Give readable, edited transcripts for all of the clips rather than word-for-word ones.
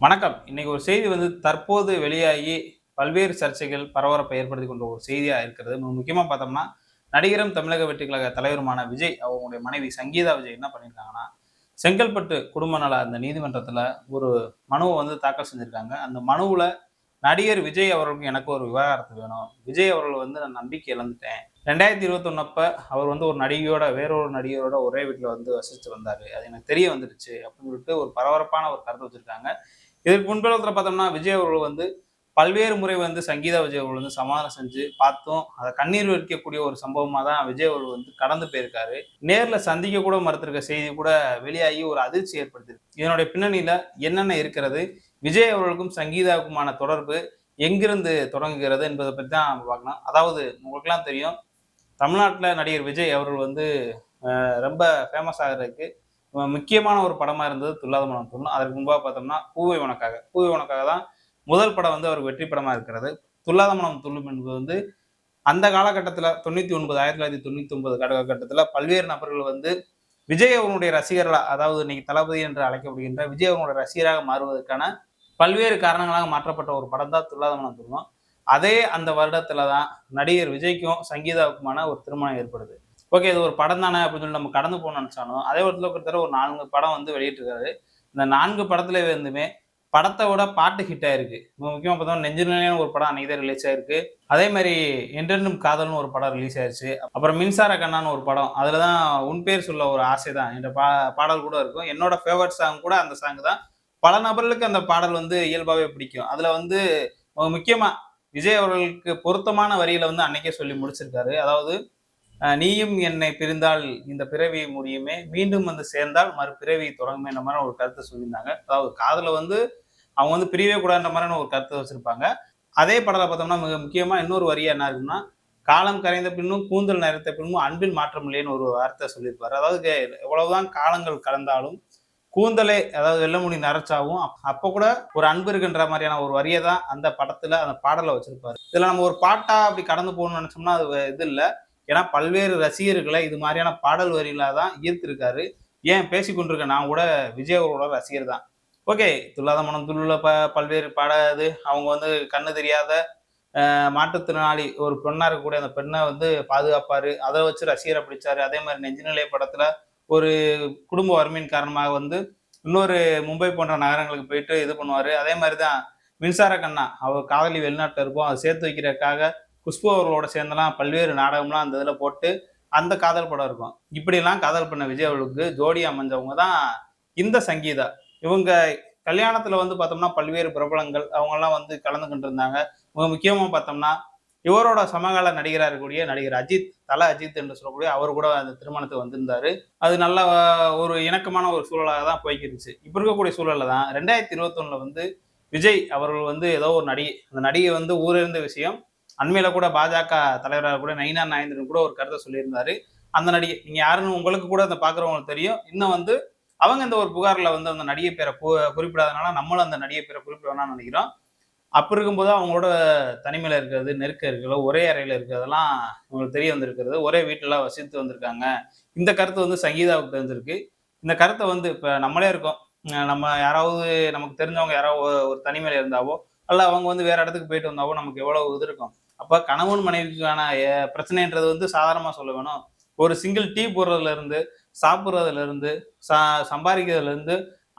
வணக்கம். இன்னைக்கு ஒரு செய்தி தற்போது வெளியாகி பல்வேறு சர்ச்சைகள், பரபரப்பை ஏற்படுத்திக் கொண்ட ஒரு செய்தியா இருக்கிறது. முக்கியமா பார்த்தோம்னா, நடிகரும் தமிழக வெற்றிக் கழக தலைவருமான விஜய், அவங்களுடைய மனைவி சங்கீதா விஜய் என்ன பண்ணியிருக்காங்கன்னா, செங்கல்பட்டு குடும்ப நல அந்த நீதிமன்றத்துல ஒரு மனுவ தாக்கல் செஞ்சிருக்காங்க. அந்த மனுவுல நடிகர் விஜய் அவர்களுக்கும் எனக்கு ஒரு விவாகரத்து வேணும். விஜய் அவர்கள் நான் நம்பிக்கை இழந்துட்டேன். 2021 அப்ப அவர் ஒரு நடிகையோட வேறொரு நடிகரோட ஒரே வீட்ல வசிச்சு வந்தாரு. அது எனக்கு தெரிய வந்துருச்சு அப்படின்னு சொல்லிட்டு ஒரு பரபரப்பான ஒரு கருத்து வச்சிருக்காங்க. இதற்கு முன்புலத்துல பார்த்தோம்னா, விஜய் அவர்கள் பல்வேறு முறை சங்கீதா விஜய் அவர்கள் சமாதானம் செஞ்சு பார்த்தும், அத கண்ணீர் வடிக்கக்கூடிய ஒரு சம்பவமா தான் விஜய் அவர்கள் கடந்து போயிருக்காரு. நேர்ல சந்திக்க கூட மறுத்திருக்க செய்தி கூட வெளியாகி ஒரு அதிர்ச்சி ஏற்படுத்தியிருக்கு. இதனுடைய பின்னணியில என்னென்ன இருக்கிறது? விஜய் அவர்களுக்கும் சங்கீதாவுக்குமான தொடர்பு எங்கிருந்து தொடங்குகிறது என்பதை பத்தி தான் நம்ம பார்க்கலாம். அதாவது உங்களுக்கெல்லாம் தெரியும், தமிழ்நாட்டுல நடிகர் விஜய் அவர்கள் ரொம்ப ஃபேமஸ் ஆகுறதுக்கு முக்கியமான ஒரு படமா இருந்தது துள்ளாத மனம் துள்ளும். அதற்கு முன்பாக பார்த்தோம்னா பூவை உனக்காக. பூவை உனக்காக தான் முதல் படம் அவருக்கு வெற்றி படமா இருக்கிறது. துள்ளாத மனம் துள்ளும் என்பது அந்த காலகட்டத்தில 99 1999 காலகட்டத்தில பல்வேறு நபர்கள் விஜய் அவர்களுடைய ரசிகர்களா, அதாவது இன்னைக்கு தளபதி என்று அழைக்கப்படுகின்ற விஜய் அவர்களுடைய ரசிகராக மாறுவதற்கான பல்வேறு காரணங்களாக மாற்றப்பட்ட ஒரு படம் தான் துள்ளாத மனம் துள்ளும். அதே அந்த வருடத்துல தான் நடிகர் விஜய்க்கும் சங்கீதாவுக்குமான ஒரு திருமணம் ஏற்படுது. ஓகே, இது ஒரு படம் தானே அப்படின்னு சொல்லி நம்ம கடந்து போகணும்னு நினைச்சாலும், அதே இடத்துல கிட்டத்தட்ட ஒரு 4 படம் வெளியிட்டிருக்காரு. இந்த 4 படத்துல படத்தை விட பாட்டு ஹிட் ஆயிருக்கு. முக்கியமா பார்த்தோம்னா நெஞ்சினிலேன்னு ஒரு படம் அன்னைக்கு தான் ரிலீஸ் ஆயிருக்கு. அதே மாதிரி என்றென்றும் காதல்னு ஒரு படம் ரிலீஸ் ஆயிருச்சு. அப்புறம் மின்சார கண்ணான்னு ஒரு படம். அதுல தான் உன் பேர் சொல்ல ஒரு ஆசை தான் என்ற பாடல் கூட இருக்கும். என்னோட ஃபேவரட் சாங் கூட அந்த சாங் தான். பல நபர்களுக்கு அந்த பாடல் இயல்பாவே பிடிக்கும். அதுல முக்கியமா விஜய் அவர்களுக்கு பொருத்தமான வரியில அன்னைக்கே சொல்லி முடிச்சிருக்காரு. அதாவது நீயும் என்னை பிரிந்தால் இந்த பிறவி முடியுமே, மீண்டும் சேர்ந்தால் மறுபிறவி தொடங்குமேன்ற மாதிரி ஒரு கருத்தை சொல்லியிருந்தாங்க. அதாவது காதல அவங்க பிரியவே கூடாதுன்ற மாதிரியான ஒரு கருத்தை வச்சிருப்பாங்க. அதே படத்தை பார்த்தோம்னா மிக முக்கியமா இன்னொரு வரியா என்ன இருக்குன்னா, காலம் கரைந்த பின்னும் கூந்தல் நரைத்த பின்னும் அன்பில் மாற்றம் இல்லைன்னு ஒரு வார்த்தை சொல்லியிருப்பாரு. அதாவது எவ்வளவுதான் காலங்கள் கடந்தாலும் கூந்தலே, அதாவது வெள்ளை முடி நரைச்சாவும் அப்ப கூட ஒரு அன்பு இருக்குன்ற மாதிரியான ஒரு வரியை தான் அந்த படத்துல அந்த பாடலை வச்சிருப்பாரு. இதுல நம்ம ஒரு பாட்டா அப்படி கடந்து போகணும்னு நினைச்சோம்னா அது இது இல்லை. ஏன்னா பல்வேறு ரசிகர்களை இது மாதிரியான பாடல் வரிகளாக தான் ஈர்த்திருக்காரு. ஏன் பேசிக்கொண்டிருக்க நான் கூட விஜய் அவர்களோட ரசிகர் தான். ஓகே, துள்ளாத மனம் துள்ளுல பல்வேறு பாடாது அவங்க கண்ணு தெரியாத மாற்றுத்திறனாளி ஒரு பெண்ணா இருக்கக்கூடிய அந்த பெண்ணை பாதுகாப்பாரு. அதை வச்சு ரசிகரை பிடிச்சாரு. அதே மாதிரி நெஞ்சுநிலை படத்துல ஒரு குடும்ப வறுமையின் காரணமாக இன்னொரு மும்பை போன்ற நகரங்களுக்கு போயிட்டு இது பண்ணுவாரு. அதே மாதிரிதான் மின்சார கண்ணா, அவர் காதலி வெளிநாட்டுல இருக்கும், அதை சேர்த்து வைக்கிறதுக்காக குஷ்பு அவர்களோட சேர்ந்தெல்லாம் பல்வேறு நாடகம்லாம் அந்த இதில் போட்டு அந்த காதல் படம் இருக்கும். இப்படிலாம் காதல் பண்ண விஜய் அவர்களுக்கு ஜோடி அமைஞ்சவங்க தான் இந்த சங்கீதா. இவங்க கல்யாணத்துல பார்த்தோம்னா பல்வேறு பிரபலங்கள் அவங்கெல்லாம் கலந்துகிட்டு இருந்தாங்க. முக்கியமா பார்த்தோம்னா இவரோட சமகால நடிகராக இருக்கக்கூடிய நடிகர் அஜித், தல அஜித் என்று சொல்லக்கூடிய அவர் கூட அந்த திருமணத்துக்கு வந்திருந்தாரு. அது நல்ல ஒரு இணக்கமான ஒரு சூழலாக தான் போய்க்கிருச்சு. இப்ப இருக்கக்கூடிய சூழல்ல தான் 2021 விஜய் அவர்கள் ஏதோ ஒரு நடிகை, அந்த நடிகை ஊரிருந்த விஷயம் அண்மையில கூட பாஜக தலைவராக கூட நயினா நாகேந்திரன் கூட ஒரு கருத்தை சொல்லியிருந்தாரு. அந்த நடிகை நீங்க யாருன்னு உங்களுக்கு கூட அந்த பாக்குறவங்களுக்கு தெரியும். இன்னும் அவங்க இந்த ஒரு புகார்ல அந்த நடிகை பேரை குறிப்பிடாதனால நம்மளும் அந்த நடிகை பேரை குறிப்பிட வேணாம்னு நினைக்கிறோம். அப்ப இருக்கும்போது அவங்களோட தனிமையில இருக்கிறது, நெருக்க இருக்கிறது, ஒரே அறையில இருக்கிறதெல்லாம் உங்களுக்கு தெரிய வந்திருக்கிறது. ஒரே வீட்டுல வசித்து வந்திருக்காங்க. இந்த கருத்து சங்கீதாவுக்கு தெரிஞ்சிருக்கு. இந்த கருத்தை இப்ப நம்மளே இருக்கோம். நம்ம யாராவது நமக்கு தெரிஞ்சவங்க யாராவது ஒரு தனிமையில இருந்தாவோ, அல்ல அவங்க வேற இடத்துக்கு போயிட்டு வந்தாவோ நமக்கு எவ்வளவு இது இருக்கும். அப்ப கணவன் மனைவிக்கான பிரச்சனைன்றது சாதாரணமா சொல்ல வேணும். ஒரு சிங்கிள் டீ போடுறதுல இருந்து, சாப்பிடுறதுல இருந்து, சம்பாதிக்கிறதுல இருந்து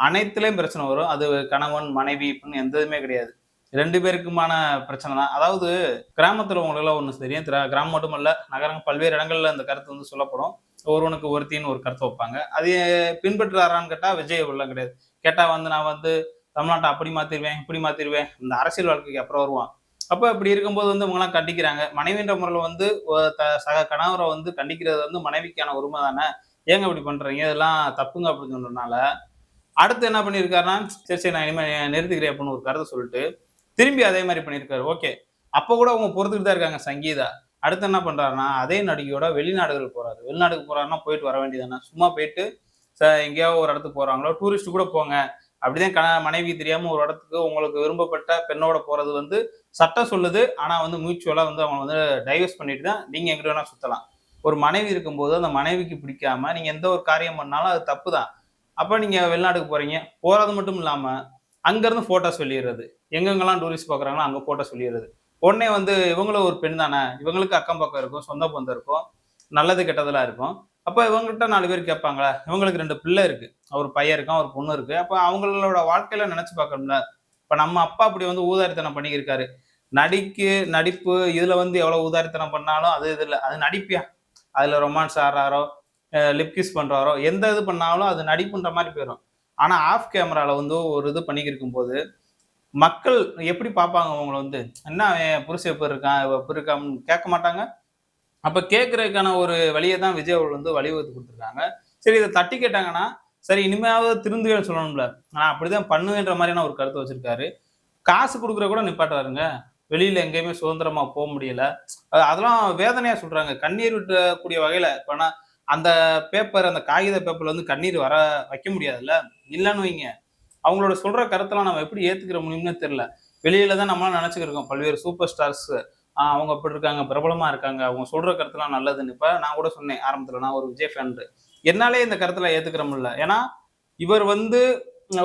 அனைத்துலயும் பிரச்சனை வரும். அது கணவன் மனைவி இப்படின்னு எந்த இதுவுமே கிடையாது. 2 பேருக்குமான பிரச்சனை தான். அதாவது கிராமத்துல உங்களுக்கெல்லாம் ஒண்ணு தெரியும். கிராமம் மட்டுமல்ல, நகரங்கள் பல்வேறு இடங்கள்ல அந்த கருத்து சொல்லப்படும். ஒருவனுக்கு ஒருத்தின்னு ஒரு கருத்து வைப்பாங்க. அது பின்பற்றுறாரான்னு கேட்டா விஜய் உள்ள கிடையாது. கேட்டா நான் தமிழ்நாட்டை அப்படி மாத்திருவேன், இப்படி மாத்திருவேன், இந்த அரசியல் வாழ்க்கைக்கு அப்புறம் வருவான். அப்ப இப்படி இருக்கும்போது இவங்கெல்லாம் கண்டிக்கிறாங்க. மனைவின்ற முறையில சக கணவரை கண்டிக்கிறது மனைவிக்கான உரிமை தானே, ஏங்க இப்படி பண்றீங்க, இதெல்லாம் தப்புங்க அப்படின்னு சொன்னதுனால அடுத்து என்ன பண்ணியிருக்காருன்னா, சரி சரி நான் இனிமே நிறுத்திக்கிறேன் அப்படின்னு ஒரு கருத்தை சொல்லிட்டு திரும்பி அதே மாதிரி பண்ணியிருக்காரு. ஓகே, அப்ப கூட அவங்க பொறுத்துக்கிட்டு தான் இருக்காங்க சங்கீதா. அடுத்து என்ன பண்றாருன்னா, அதே நடிகையோட வெளிநாடுகள் போறாரு. வெளிநாடுக்கு போறாருன்னா போயிட்டு வர வேண்டியதானே, சும்மா போயிட்டு எங்கேயாவது ஒரு இடத்துக்கு போறாங்களோ, டூரிஸ்ட் கூட போங்க. அப்படிதான் மனைவி தெரியாம ஒரு இடத்துக்கு உங்களுக்கு விரும்பப்பட்ட பெண்ணோட போறது சட்டம் சொல்லுது. ஆனா மியூச்சுவலா அவங்க டைவர்ஸ் பண்ணிட்டு தான் நீங்க எங்கிட்ட வேணா சுத்தலாம். ஒரு மனைவி இருக்கும்போது அந்த மனைவிக்கு பிடிக்காம நீங்க எந்த ஒரு காரியம் பண்ணாலும் அது தப்பு தான். அப்ப நீங்க வெளிநாட்டுக்கு போறீங்க. போறது மட்டும் இல்லாம அங்கேருந்து ஃபோட்டோஸ் வெளியிடுறது. எங்கெங்கெல்லாம் டூரிஸ்ட் பார்க்குறாங்களோ அங்கே ஃபோட்டோஸ் வெளியிடுறது. உடனே வந்து இவங்களும் ஒரு பெண் தானே, இவங்களுக்கு அக்கம் பக்கம் இருக்கும், சொந்த பந்தம் இருக்கும், நல்லது கெட்டதெல்லாம் இருக்கும். அப்ப இவங்ககிட்ட 4 பேர் கேட்பாங்களா? இவங்களுக்கு 2 பிள்ளை இருக்கு. ஒரு பையன் இருக்கான், ஒரு பொண்ணு இருக்கு. அப்ப அவங்களோட வாழ்க்கையில நெனச்சு பார்க்கணும்ல. இப்ப நம்ம அப்பா அப்படி வந்து ஊதாரித்தனம் பண்ணியிருக்காரு. நடிப்பு இதுல வந்து எவ்வளவு ஊதாரித்தனம் பண்ணாலும் அது இது இல்ல. அது நடிப்பியா? அதுல ரொமான்ஸ் ஆடுறாரோ, லிப் கிஸ் பண்றாரோ, எந்த இது பண்ணாலும் அது நடிப்புன்ற மாரி போயிரும். ஆனா ஆஃப் கேமரால வந்து ஒரு இது பண்ணிக்கிருக்கும்போது, மக்கள் எப்படி பார்ப்பாங்க அவங்கள வந்து? என்ன அவன் புருஷன் எப்படி இருக்கான்? இவ எப்படி இருக்கான்னு கேட்க மாட்டாங்க? அப்ப கேட்கறதுக்கான ஒரு வழிய தான் விஜய் அவர்கள் வந்து வழிவகுத்து குடுத்துருக்காங்க. சரி இத தட்டி கேட்டாங்கன்னா, சரி இனிமையாவது திருந்துவேன்னு சொல்லணும்ல. நான் அப்படிதான் பண்ணுவேன்ற மாரியான ஒரு கருத்த வச்சிருக்காரு. காசு குடுக்குறத கூட நிப்பாட்டுறாருங்க. வெளியில எங்கேயுமே சுதந்திரமா முடியல. அதெல்லாம் வேதனையா சொல்றாங்க. கண்ணீர் விட்டக்கூடிய வகையில. இப்ப நான் அந்த அந்த காகித பேப்பர்ல வந்து கண்ணீர் வைக்க முடியாதுல்ல. இல்லன்னு வைங்க. அவங்களோட சொல்ற கருத்தெல்லாம் நம்ம எப்படி ஏத்துக்கிற முடியும்னே தெரியல. வெளியில தான் நம்மலாம் நெனச்சுக்கிருக்கோம். பல்வேறு சூப்பர் ஸ்டார்ஸ் அவங்க அப்படி இருக்காங்க, பிரபலமா இருக்காங்க. அவங்க சொல்ற கருத்துலாம் நல்லதுன்னு. இப்ப நான் கூட சொன்னேன் ஆரம்பத்துல, நான் ஒரு விஜய் ஃபேன்ட்டு. என்னாலயே இந்த கருத்துல ஏத்துக்கிற முடியல. ஏன்னா, இவர் வந்து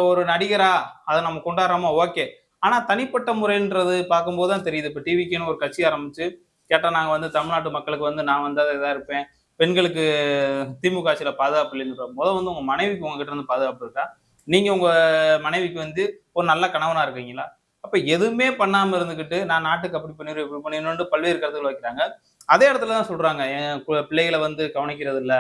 ஒரு நடிகரா, அத நம்ம கொண்டாடுறோமா ஓகே. ஆனா தனிப்பட்ட முறைன்றது பார்க்கும்போது தான் தெரியுது. இப்ப டிவிக்குன்னு ஒரு கட்சி ஆரம்பிச்சு, கேட்டா நாங்க வந்து தமிழ்நாட்டு மக்களுக்கு வந்து நான் வந்து இதா இருப்பேன். பெண்களுக்கு திமுக ஆட்சியில பாதுகாப்பு இல்லைன்னு வந்து உங்க மனைவிக்கு உங்ககிட்ட இருந்து பாதுகாப்பு இருக்கா? நீங்க உங்க மனைவிக்கு வந்து ஒரு நல்ல கணவனா இருக்கீங்களா? அப்ப எதுவுமே பண்ணாம இருந்துகிட்டு, நான் நாட்டுக்கு அப்படி பண்ணிருவேன், இப்படி பண்ணிருவேன்ட்டு பல்வேறு கருத்துக்கள் வைக்கிறாங்க. அதே இடத்துல தான் சொல்றாங்க, என் பிள்ளைகள வந்து கவனிக்கிறது இல்ல.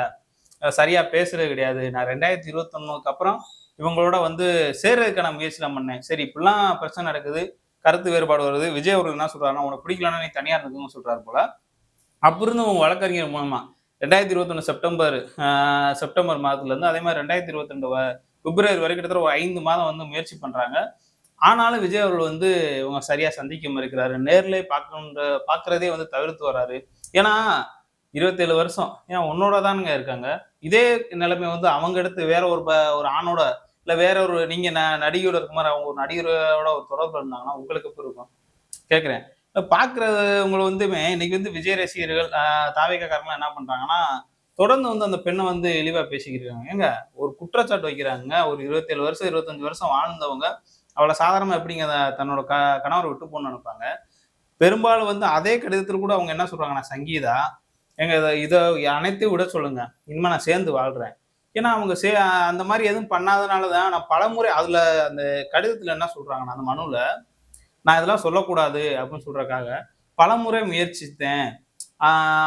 சரியா பேசுறது கிடையாது. நான் 2021க்கு அப்புறம் இவங்களோட வந்து சேர்றதுக்கான முயற்சி நான் பண்ணேன். சரி இப்படிலாம் பிரச்சனை நடக்குது. கருத்து வேறுபாடு வருது. விஜய் அவர்கள் என்ன சொல்றாருன்னா, உனக்கு பிடிக்கலன்னா நீ தனியா இருந்துக்கோன்னு சொல்றாரு போல. அப்ப இருந்து உங்க வழக்கறிஞர் மூலமா 2021 செப்டம்பர் மாதத்துலருந்து அதே மாரி 2022 பிப்ரவரி வரைக்கும் கிட்டத்தட்ட ஒரு 5 மாதம் வந்து முயற்சி பண்றாங்க. ஆனாலும் விஜய் அவர்கள் வந்து இவங்க சரியா சந்திக்க மறுக்கிறாரு. நேர்லயே பார்க்கிறதே வந்து தவிர்த்து வராரு. ஏன்னா 27 வருஷம். ஏன் உன்னோட தானுங்க இருக்காங்க. இதே நிலைமை வந்து அவங்க எடுத்து வேற ஒரு ஆணோட, இல்ல வேற ஒரு நீங்க நடிகையோட இருக்க மாரி அவங்க ஒரு நடிகரோட ஒரு தொடர்புல இருந்தாங்கன்னா, உங்களுக்கு எப்படி இருக்கும்? கேட்கிறேன். பார்க்கிறவங்கள வந்துமே இன்னைக்கு வந்து விஜய் ரசிகர்கள், தாவேக்காக்காரங்கலாம் என்ன பண்றாங்கன்னா, தொடர்ந்து வந்து அந்த பெண்ண வந்து இழிவா பேசிக்கிட்டு இருக்காங்க. ஏங்க ஒரு குற்றச்சாட்டு வைக்கிறாங்கங்க. ஒரு 27 வருஷம், 25 வருஷம் வாழ்ந்தவங்க, அவள சாதாரணமா எப்படிங்க தன்னோட கணவர விட்டு போணும்னு நெனைப்பாங்க? பெரும்பாலும் வந்து அதே கடிதத்தில கூட அவங்க என்ன சொல்றாங்கன்னா, சங்கீதா, ஏங்க இத அனைத்தையும் விட சொல்லுங்க. இனிமே நான் சேர்ந்து வாழ்றேன். ஏன்னா அவங்க அந்த மாரி எதுவும் பண்ணாதனால தான் நான் பலமுறை அதுல அந்த கடிதத்தில என்ன சொல்றாங்கன்னா, அந்த மனுல நான் இதெல்லாம் சொல்லக்கூடாது அப்படின்னு சொல்றதுக்காக பலமுறை முயற்சித்தேன்.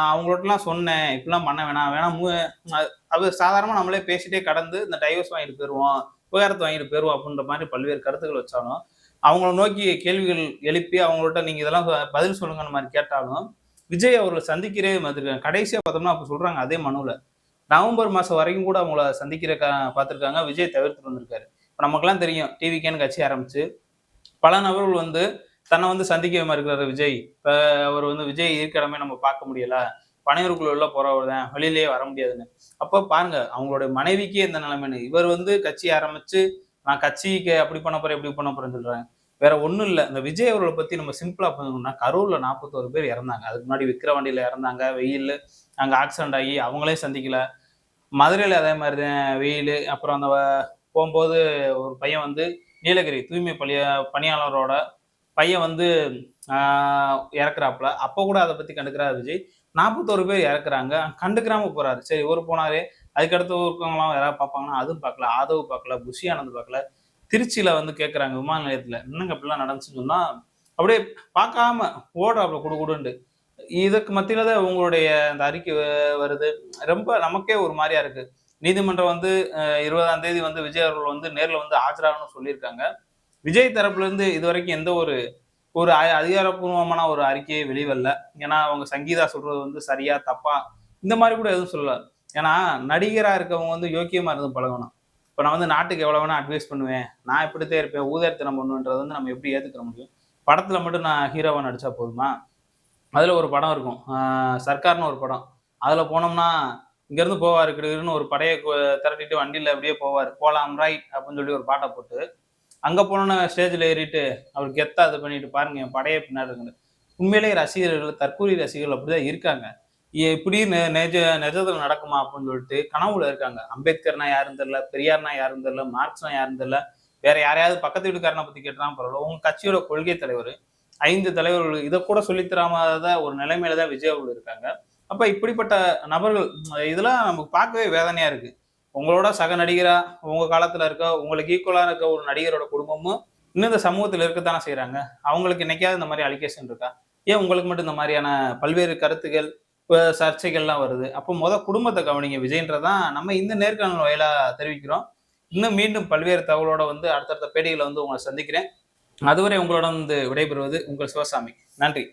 அவங்கள்ட்டலாம் சொன்னேன். இப்படிலாம் பண்ண வேணாம். வேணா அது சாதாரணமா நம்மளே பேசிட்டே கடந்து இந்த டைவர்ஸ் வாங்கிட்டு போயிருவோம். விவாகரத்து வாங்கிட்டு போயிருவோம் அப்படின்ற மாரி பல்வேறு கருத்துக்கள் வச்சாலும், அவங்கள நோக்கி கேள்விகள் எழுப்பி அவங்கள்ட்ட நீங்க இதெல்லாம் பதில் சொல்லுங்கன்ற மாரி கேட்டாலும், விஜய் அவர்கள சந்திக்கிறவே மறுத்துருக்காங்க. கடைசியா பார்த்தோம்னா அப்ப சொல்றாங்க அதே மனுல. நவம்பர் மாசம் வரைக்கும் கூட அவங்கள பார்த்துருக்காங்க. விஜய் தவிர்த்துட்டு வந்திருக்காரு. இப்ப நமக்கெல்லாம் தெரியும். டிவிகேன்னு கட்சி ஆரம்பிச்சு பல நபர்கள் வந்து தன்னை வந்து சந்திக்க மறுக்கிறாரு விஜய். இப்ப அவர் வந்து விஜய் இருக்கிற இடமே நம்ம பார்க்க முடியல. பனையூருக்குள்ள உள்ள போறவர் தான். வெளியிலேயே வர முடியாதுன்னு. அப்ப பாருங்க அவங்களுடைய மனைவிக்கே இந்த நிலைமைன்னு. இவர் வந்து கட்சி ஆரம்பிச்சு, நான் கட்சிக்கு அப்படி பண்ண போறேன், இப்படி பண்ண போறேன்னு சொல்றாங்க. வேற ஒண்ணும் இல்ல. இந்த விஜய் அவர்கள பத்தி நம்ம சிம்பிளா சொல்லணும்னா, கரூர்ல 41 பேர் இறந்தாங்க. அதுக்கு முன்னாடி விக்கிரவாண்டியில இறந்தாங்க. வெயில்ல அங்க ஆக்சிடென்ட் ஆகி அவங்களே சந்திக்கல. மதுரையில அதே மாரி தான் வெயிலு. அப்புறம் அந்த போம்போது ஒரு பையன் வந்து நீலகிரி தூய்மை பணியாளரோட பையன் வந்து இறக்குறாப்புல. அப்ப கூட அத பத்தி கண்டுக்கிறாரு விஜய். 41 பேர் இறக்குறாங்க. கண்டுக்கிறாம போறாரு. சரி இவரு போனாரு. அதுக்கடுத்து இருக்கவங்கலாம் யாராவது பார்ப்பாங்கன்னா, அதுவும் பார்க்கல. ஆதவ் பார்க்கல. புஷி ஆனந்த் பார்க்கல. திருச்சியில வந்து கேட்கறாங்க விமான நிலையத்துல. என்னங்க இப்படிலாம் நடந்துச்சுன்னு சொன்னா, அப்படியே பார்க்காம ஓடுறாப்புல குடுகுடுன்ட்டு. இதுக்கு மத்தியில தான் உங்களுடைய அந்த அறிக்கை வருது. ரொம்ப நமக்கே ஒரு மாரியா இருக்கு. நீதிமன்றம் வந்து 20ஆம் தேதி வந்து விஜய் அவர்கள் வந்து நேர்ல வந்து ஆஜராகணும்னு சொல்லியிருக்காங்க. விஜய் தரப்புல இருந்து இதுவரைக்கும் எந்த ஒரு ஒரு அதிகாரப்பூர்வமான ஒரு அறிக்கையே வெளிவரல. ஏன்னா, அவங்க சங்கீதா சொல்றது வந்து சரியா, தப்பா இந்த மாரி கூட எதுவும் சொல்லல. ஏன்னா, நடிகரா இருக்கவங்க வந்து யோக்கியமா இருந்து பழகணும். இப்ப நான் வந்து நாட்டுக்கு எவ்வளவு வேணா அட்வைஸ் பண்ணுவேன். நான் இப்படித்தான் இருப்பேன். ஊதாரித்தனம் பண்ணுவேன்றத வந்து நம்ம எப்படி ஏத்துக்கிற முடியும்? படத்துல மட்டும் நான் ஹீரோவா நடிச்சா போதுமா? அதுல ஒரு படம் இருக்கும். சர்க்கார்ன்னு ஒரு படம். அதுல போனோம்னா, இங்கருந்து போவாரு கிடுகிடுன்னு ஒரு படைய திரட்டிட்டு வண்டியில அப்படியே போவாரு. "போலாம் ரைட்" அப்படின்னு சொல்லி ஒரு பாட்ட போட்டு அங்க போனோனே ஸ்டேஜ்ல ஏறிட்டு, அவர் கெத்தா இது பண்ணிட்டு பாருங்க என் படையே பின்னாடி இருக்குன்னு. உண்மையிலேயே ரசிகர்கள், தற்கூரி ரசிகர்கள் அப்படிதான் இருக்காங்க. இப்படி நிஜத்துல நடக்குமா அப்படின்னு சொல்லிட்டு கனவுல இருக்காங்க. அம்பேத்கர்னா யாருன்னு தெரியல, பெரியார்னா யாருன்னு தெரியல, மார்க்ஸ்னா யாருன்னு தெரியல. வேற யாரையாவது பக்கத்து வீட்டுக்காரனை பத்தி கேட்டாலும் பரவாயில்ல, உங்க கட்சியோட கொள்கை தலைவர் 5 தலைவர்கள் இதை கூட சொல்லித்தராத ஒரு நிலைமையில தான் விஜய் அவர்கள் இருக்காங்க. அப்ப இப்படிப்பட்ட நபர்கள் இதெல்லாம் நமக்கு பார்க்கவே வேதனையா இருக்கு. உங்களோட சக நடிகரா உங்க காலத்துல இருக்க உங்களுக்கு ஈக்குவலா இருக்க ஒரு நடிகரோட குடும்பமும் இன்னும் இந்த சமூகத்துல இருக்கத்தானே செய்யறாங்க. அவங்களுக்கு என்னைக்காவது இந்த மாதிரி அலிகேஷன் இருக்கா? ஏன் உங்களுக்கு மட்டும் இந்த மாதிரியான பல்வேறு கருத்துக்கள் சர்ச்சைகள்லாம் வருது? அப்போ குடும்பத்தை கவனிங்க விஜய்ன்றதான் நம்ம இந்த நேர்காணல் வாயிலா தெரிவிக்கிறோம். இன்னும் மீண்டும் பல்வேறு தகவலோட அடுத்தடுத்த பேட்டிகளை உங்களை சந்திக்கிறேன். அதுவரை உங்களுடன் விடைபெறுவது உங்கள் சிவசாமி. நன்றி.